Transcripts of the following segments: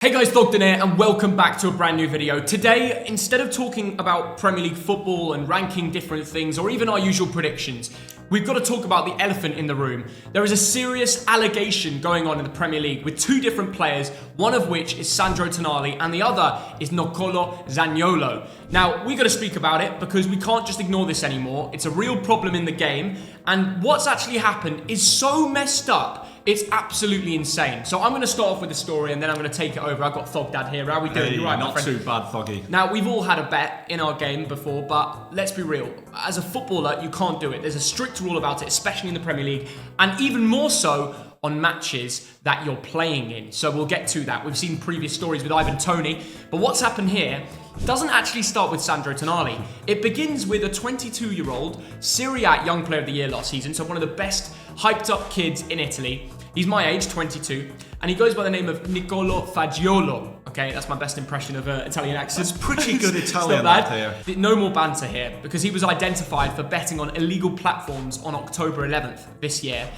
Hey guys, Thogden here, and welcome back to a brand new video. Today, instead of talking about Premier League football and ranking different things, or even our usual predictions, we've got to talk about the elephant in the room. There is a serious allegation going on in the Premier League with two different players, one of which is Sandro Tonali, and the other is Nicolo Zaniolo. Now, we've got to speak about it because we can't just ignore this anymore. It's a real problem in the game, and what's actually happened is so messed up. It's absolutely insane. So I'm going to start off with the story and then I'm going to take it over. I've got Thogdad here. How are we doing? Hey, you right, not too bad, Thoggy. Now, we've all had a bet in our game before, but let's be real. As a footballer, you can't do it. There's a strict rule about it, especially in the Premier League, and even more so on matches that you're playing in. So we'll get to that. We've seen previous stories with Ivan Toney, but what's happened here doesn't actually start with Sandro Tonali. It begins with a 22-year-old Serie A Young Player of the Year last season, so one of the best hyped up kids in Italy. He's my age, 22, and he goes by the name of Nicolo Fagioli. Okay, that's my best impression of an Italian accent. That's pretty good Italian, not that there. No more banter here, because he was identified for betting on illegal platforms on October 11th this year.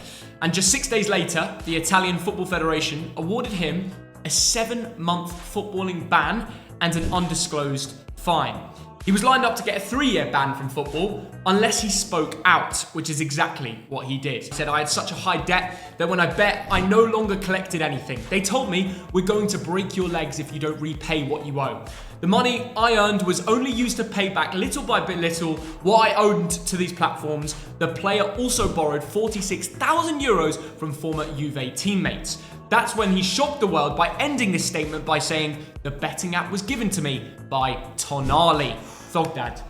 And just 6 days later, the Italian Football Federation awarded him a 7-month footballing ban and an undisclosed fine. He was lined up to get a 3-year ban from football unless he spoke out, which is exactly what he did. He said, I had such a high debt that when I bet, I no longer collected anything. They told me, we're going to break your legs if you don't repay what you owe. The money I earned was only used to pay back little by little what I owed to these platforms. The player also borrowed 46,000 euros from former Juve teammates. That's when he shocked the world by ending this statement by saying, the betting app was given to me by Tonali. Thogdad.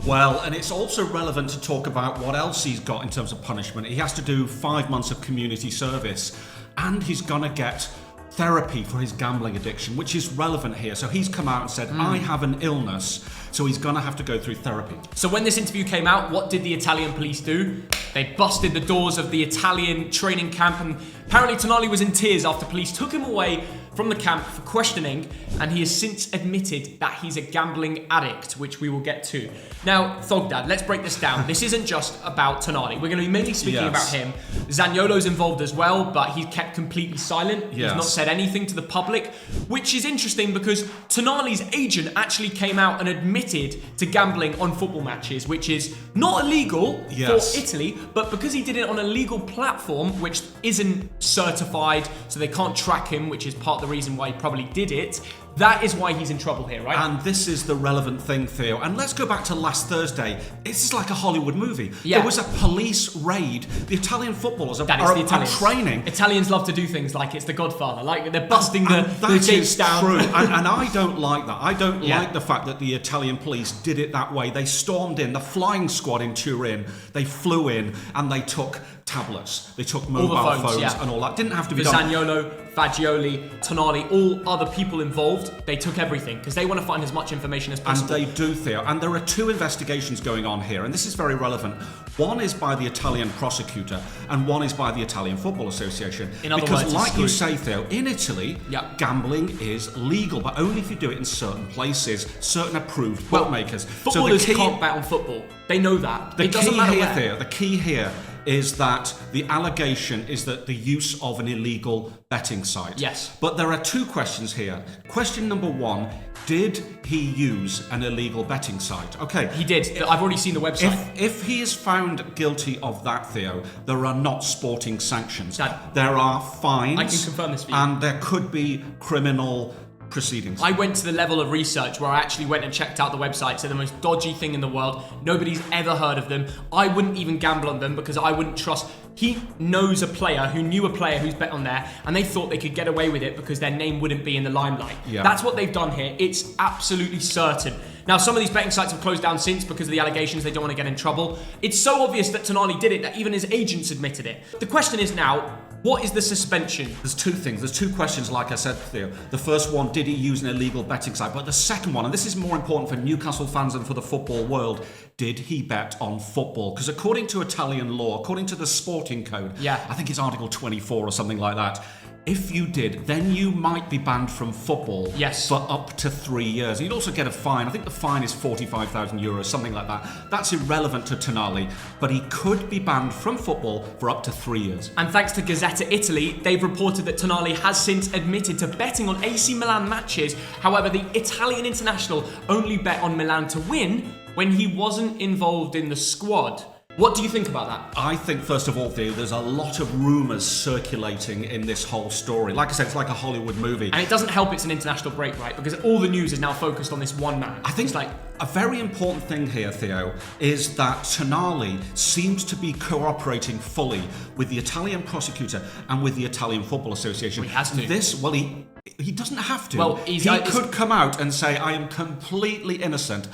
Well, and it's also relevant to talk about what else he's got in terms of punishment. He has to do 5 months of community service, and he's gonna get therapy for his gambling addiction, which is relevant here. So he's come out and said, I have an illness, so he's gonna have to go through therapy. So when this interview came out, what did the Italian police do? They busted the doors of the Italian training camp, and apparently Tonali was in tears after police took him away from the camp for questioning, and he has since admitted that he's a gambling addict, which we will get to. Now, Thogdad, let's break this down. This isn't just about Tonali. We're going to be mainly speaking about him. Zaniolo's involved as well, but he's kept completely silent. He's not said anything to the public, which is interesting because Tonali's agent actually came out and admitted to gambling on football matches, which is not illegal for Italy, but because he did it on a legal platform, which isn't certified, so they can't track him, which is part of the reason why he probably did it. That is why he's in trouble here, right? And this is the relevant thing, Theo. And let's go back to last Thursday. This is like a Hollywood movie. Yeah. There was a police raid. The Italian footballers are training. Italians love to do things like it's The Godfather. Like they're busting the gates down. True. and I don't like that. I don't like the fact that the Italian police did it that way. They stormed in. The flying squad in Turin, they flew in and they took tablets. They took mobile phones and all that. Didn't have to be done. Zaniolo, Fagioli, Tonali, all other people involved, they took everything because they want to find as much information as possible. And they do, Theo. And there are 2 investigations going on here, and this is very relevant. One is by the Italian prosecutor, and one is by the Italian Football Association. In other words, like you say, Theo, in Italy, gambling is legal, but only if you do it in certain places, certain approved bookmakers. Footballers can't bet on football. They know that. It doesn't matter where. Theo, the key here is that the allegation is that the use of an illegal betting site. Yes. But there are 2 questions here. Question number 1, did he use an illegal betting site? Okay. He did. I've already seen the website. If he is found guilty of that, Theo, there are not sporting sanctions. There are fines. I can confirm this for you. And there could be criminal proceedings. I went to the level of research where I actually went and checked out the websites. They're the most dodgy thing in the world. Nobody's ever heard of them. I wouldn't even gamble on them because I wouldn't trust. He knows a player who knew a player who's bet on there, and they thought they could get away with it because their name wouldn't be in the limelight. That's what they've done here. It's absolutely certain. Now, some of these betting sites have closed down since because of the allegations. They don't want to get in trouble. It's so obvious that Tonali did it that even his agents admitted it. The question is now, what is the suspension? There's 2 things. There's 2 questions, like I said, Theo. The first one, did he use an illegal betting site? But the second one, and this is more important for Newcastle fans and for the football world, did he bet on football? Because according to Italian law, according to the sporting code, I think it's Article 24 or something like that, If you did, then you might be banned from football for up to 3 years. You'd also get a fine. I think the fine is €45,000, something like that. That's irrelevant to Tonali, but he could be banned from football for up to 3 years. And thanks to Gazzetta Italy, they've reported that Tonali has since admitted to betting on AC Milan matches. However, the Italian international only bet on Milan to win when he wasn't involved in the squad. What do you think about that? I think, first of all, Theo, there's a lot of rumours circulating in this whole story. Like I said, it's like a Hollywood movie. And it doesn't help it's an international break, right? Because all the news is now focused on this one man. I think a very important thing here, Theo, is that Tonali seems to be cooperating fully with the Italian prosecutor and with the Italian Football Association. Well, he has to. He doesn't have to. Well, he could come out and say, I am completely innocent.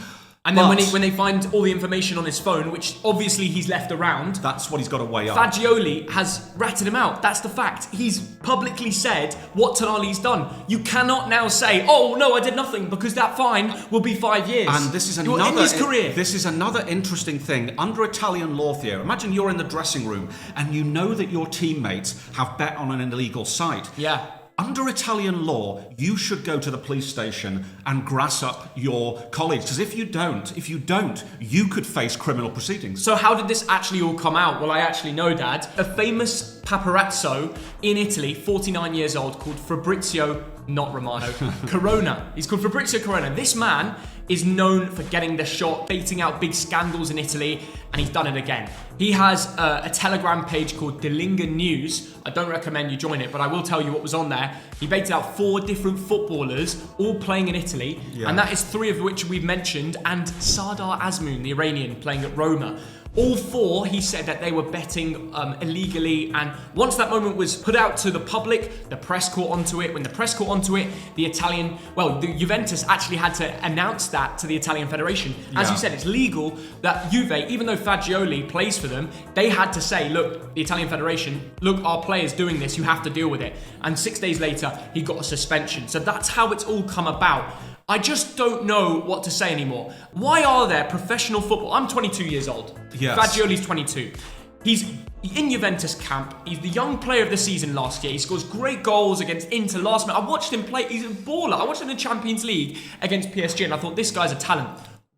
And then when they find all the information on his phone, which obviously he's left around... That's what he's got to weigh up. Fagioli has ratted him out. That's the fact. He's publicly said what Tonali's done. You cannot now say, oh, no, I did nothing, because that fine will be 5 years. And this is You'll end his career. This is another interesting thing. Under Italian law, Theo, imagine you're in the dressing room and you know that your teammates have bet on an illegal site. Yeah. Under Italian law, you should go to the police station and grass up your colleagues. Because if you don't, you could face criminal proceedings. So how did this actually all come out? Well, I actually know, Dad. A famous paparazzo in Italy, 49 years old, called Fabrizio, not Romano, Corona. He's called Fabrizio Corona. This man is known for getting the shot, baiting out big scandals in Italy, and he's done it again. He has a Telegram page called Delinga News. I don't recommend you join it, but I will tell you what was on there. He baited out 4 different footballers, all playing in Italy, and that is 3 of which we've mentioned, and Sardar Azmoun, the Iranian, playing at Roma. All 4, he said that they were betting illegally, and once that moment was put out to the public, the press caught onto it. When the press caught onto it, the Juventus actually had to announce that to the Italian Federation. As you said, it's legal that Juve, even though Fagioli plays for them, they had to say, look, the Italian Federation, look, our player's doing this, you have to deal with it. And 6 days later, he got a suspension. So that's how it's all come about. I just don't know what to say anymore. Why are there professional football? I'm 22 years old. Yes. Fagioli's 22. He's in Juventus camp. He's the young player of the season last year. He scores great goals against Inter last minute. I watched him play. He's a baller. I watched him in the Champions League against PSG, and I thought, this guy's a talent.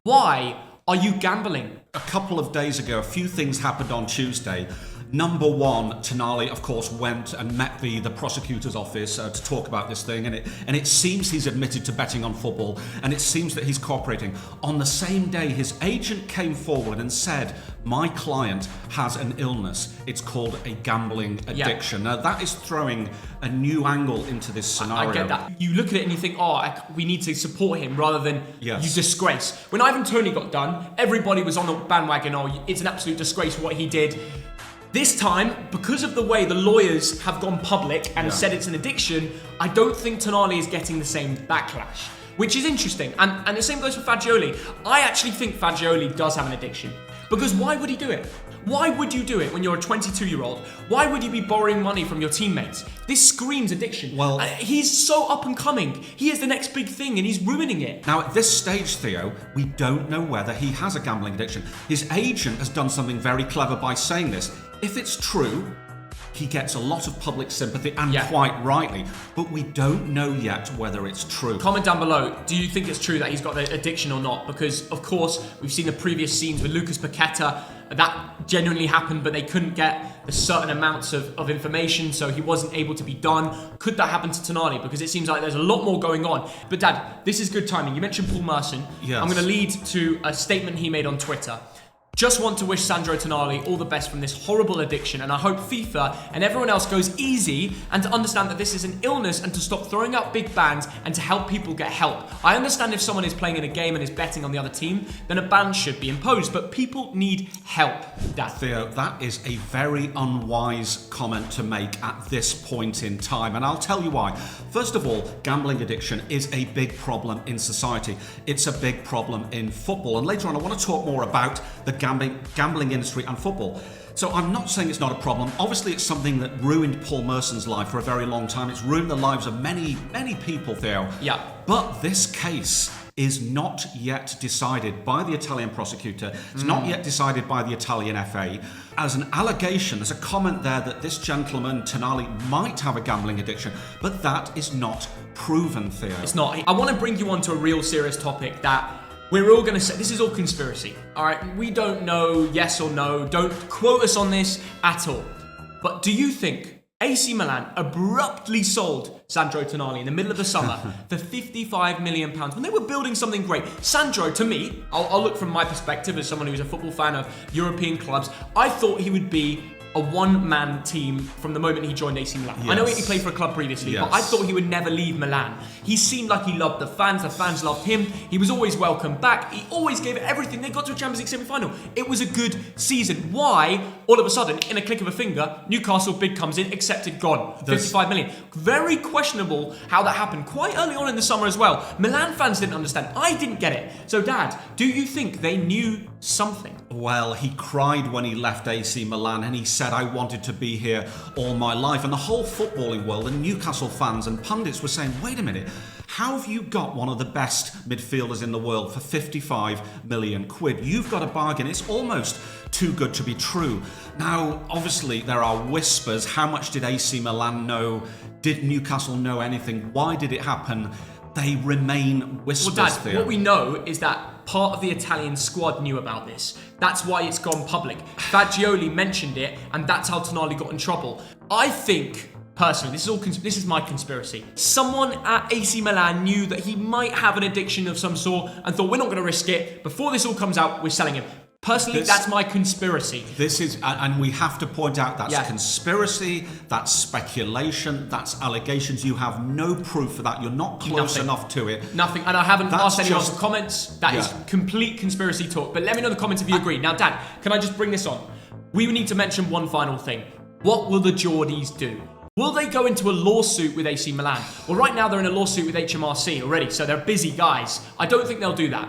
Why are you gambling? A couple of days ago, a few things happened on Tuesday. Number one, Tonali, of course, went and met the prosecutor's office to talk about this thing, and it seems he's admitted to betting on football, and it seems that he's cooperating. On the same day, his agent came forward and said, my client has an illness. It's called a gambling addiction. Now, that is throwing a new angle into this scenario. I get that. You look at it and you think, we need to support him rather than you disgrace. When Ivan Toney got done, everybody was on the bandwagon, it's an absolute disgrace what he did. This time, because of the way the lawyers have gone public and said it's an addiction, I don't think Tonali is getting the same backlash, which is interesting. And the same goes for Fagioli. I actually think Fagioli does have an addiction. Because why would he do it? Why would you do it when you're a 22-year-old? Why would you be borrowing money from your teammates? This screams addiction. Well, he's so up and coming. He is the next big thing and he's ruining it. Now, at this stage, Theo, we don't know whether he has a gambling addiction. His agent has done something very clever by saying this. If it's true, he gets a lot of public sympathy, and quite rightly, but we don't know yet whether it's true. Comment down below, do you think it's true that he's got the addiction or not? Because, of course, we've seen the previous scenes with Lucas Paqueta, that genuinely happened, but they couldn't get the certain amounts of information, so he wasn't able to be done. Could that happen to Tonali? Because it seems like there's a lot more going on. But Dad, this is good timing. You mentioned Paul Merson. Yes. I'm going to lead to a statement he made on Twitter. Just want to wish Sandro Tonali all the best from this horrible addiction, and I hope FIFA and everyone else goes easy and to understand that this is an illness and to stop throwing out big bans and to help people get help. I understand if someone is playing in a game and is betting on the other team, then a ban should be imposed, but people need help, Dad. Theo, that is a very unwise comment to make at this point in time, and I'll tell you why. First of all, gambling addiction is a big problem in society. It's a big problem in football, and later on I want to talk more about the gambling industry and football. So I'm not saying it's not a problem. Obviously, it's something that ruined Paul Merson's life for a very long time. It's ruined the lives of many, many people, Theo. Yeah. But this case is not yet decided by the Italian prosecutor. It's not yet decided by the Italian FA. As an allegation, there's a comment there that this gentleman, Tonali, might have a gambling addiction, but that is not proven, Theo. It's not. I want to bring you on to a real serious topic that we're all going to say, this is all conspiracy. All right, we don't know yes or no. Don't quote us on this at all. But do you think AC Milan abruptly sold Sandro Tonali in the middle of the summer for £55 million when they were building something great? Sandro, to me, I'll look from my perspective as someone who's a football fan of European clubs, I thought he would be a one-man team from the moment he joined AC Milan. Yes. I know he played for a club previously, but I thought he would never leave Milan. He seemed like he loved the fans loved him, he was always welcome back, he always gave it everything. They got to a Champions League semi-final. It was a good season. Why, all of a sudden, in a click of a finger, Newcastle bid comes in, accepted, gone. 55 million. Very questionable how that happened quite early on in the summer as well. Milan fans didn't understand. I didn't get it. So, Dad, do you think they knew something? Well, he cried when he left AC Milan and he said, I wanted to be here all my life. And the whole footballing world and Newcastle fans and pundits were saying, wait a minute, how have you got one of the best midfielders in the world for 55 million quid? You've got a bargain. It's almost too good to be true. Now, obviously, there are whispers. How much did AC Milan know? Did Newcastle know anything? Why did it happen? They remain whispers. Well, Dad, Theo. what we know is that part of the Italian squad knew about this. That's why it's gone public. Fagioli mentioned it, and that's how Tonali got in trouble. I think, personally, this is my conspiracy. Someone at AC Milan knew that he might have an addiction of some sort and thought, we're not going to risk it. Before this all comes out, we're selling him. Personally, that's my conspiracy. This is, and we have to point out that's conspiracy, that's speculation, that's allegations. You have no proof for that. You're not close enough to it. Nothing. And I haven't asked anyone for comments. That is complete conspiracy talk. But let me know in the comments if you agree. Now, Dad, can I just bring this on? We need to mention one final thing. What will the Geordies do? Will they go into a lawsuit with AC Milan? Well, right now they're in a lawsuit with HMRC already, so they're busy guys. I don't think they'll do that.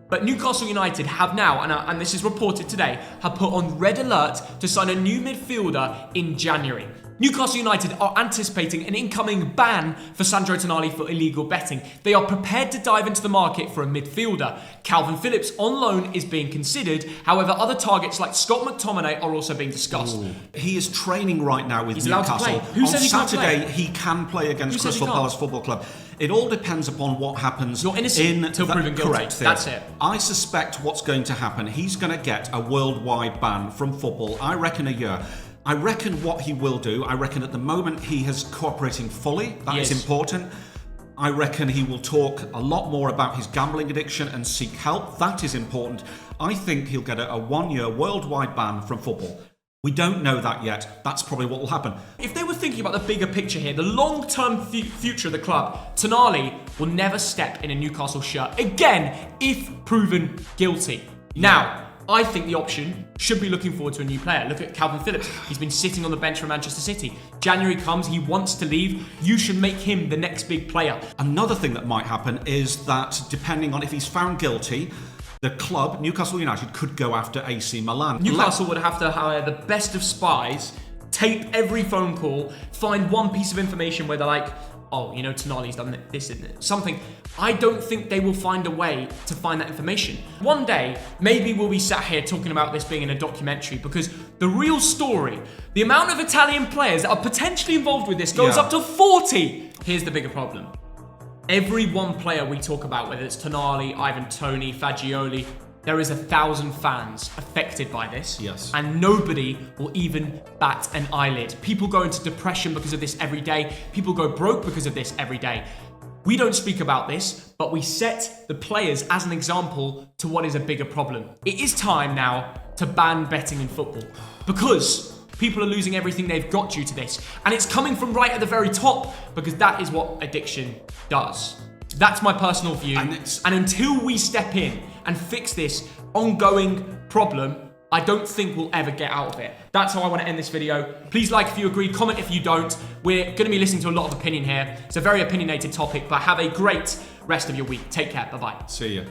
But Newcastle United have now, and this is reported today, have put on red alert to sign a new midfielder in January. Newcastle United are anticipating an incoming ban for Sandro Tonali for illegal betting. They are prepared to dive into the market for a midfielder. Calvin Phillips on loan is being considered. However, other targets like Scott McTominay are also being discussed. Ooh. He is training right now with He's Newcastle. Allowed to play. Who says he can't play? On Saturday, he can play against Crystal Palace Football Club. It all depends upon what happens. You're innocent until proven guilty. Correct. That's it. I suspect what's going to happen. He's going to get a worldwide ban from football. I reckon a year. I reckon what he will do, I reckon at the moment he is cooperating fully. That is important. I reckon he will talk a lot more about his gambling addiction and seek help. That is important. I think he'll get a one-year worldwide ban from football. We don't know that yet. That's probably what will happen. If they were thinking about the bigger picture here, the long-term future of the club, Tonali will never step in a Newcastle shirt again if proven guilty. Now, I think the option should be looking forward to a new player. Look at Calvin Phillips. He's been sitting on the bench for Manchester City. January comes, he wants to leave. You should make him the next big player. Another thing that might happen is that depending on if he's found guilty, the club, Newcastle United, could go after AC Milan. Newcastle would have to hire the best of spies, tape every phone call, find one piece of information where they're like, oh, you know, Tonali's done this and something. I don't think they will find a way to find that information. One day, maybe we'll be sat here talking about this being in a documentary because the real story, the amount of Italian players that are potentially involved with this goes up to 40. Here's the bigger problem. Every one player we talk about, whether it's Tonali, Ivan Toney, Fagioli, there is 1,000 fans affected by this. Yes. And nobody will even bat an eyelid. People go into depression because of this every day. People go broke because of this every day. We don't speak about this, but we set the players as an example to what is a bigger problem. It is time now to ban betting in football because people are losing everything they've got due to this. And it's coming from right at the very top because that is what addiction does. That's my personal view. And until we step in and fix this ongoing problem, I don't think we'll ever get out of it. That's how I want to end this video. Please like if you agree, comment if you don't. We're going to be listening to a lot of opinion here. It's a very opinionated topic, but have a great rest of your week. Take care. Bye-bye. See you.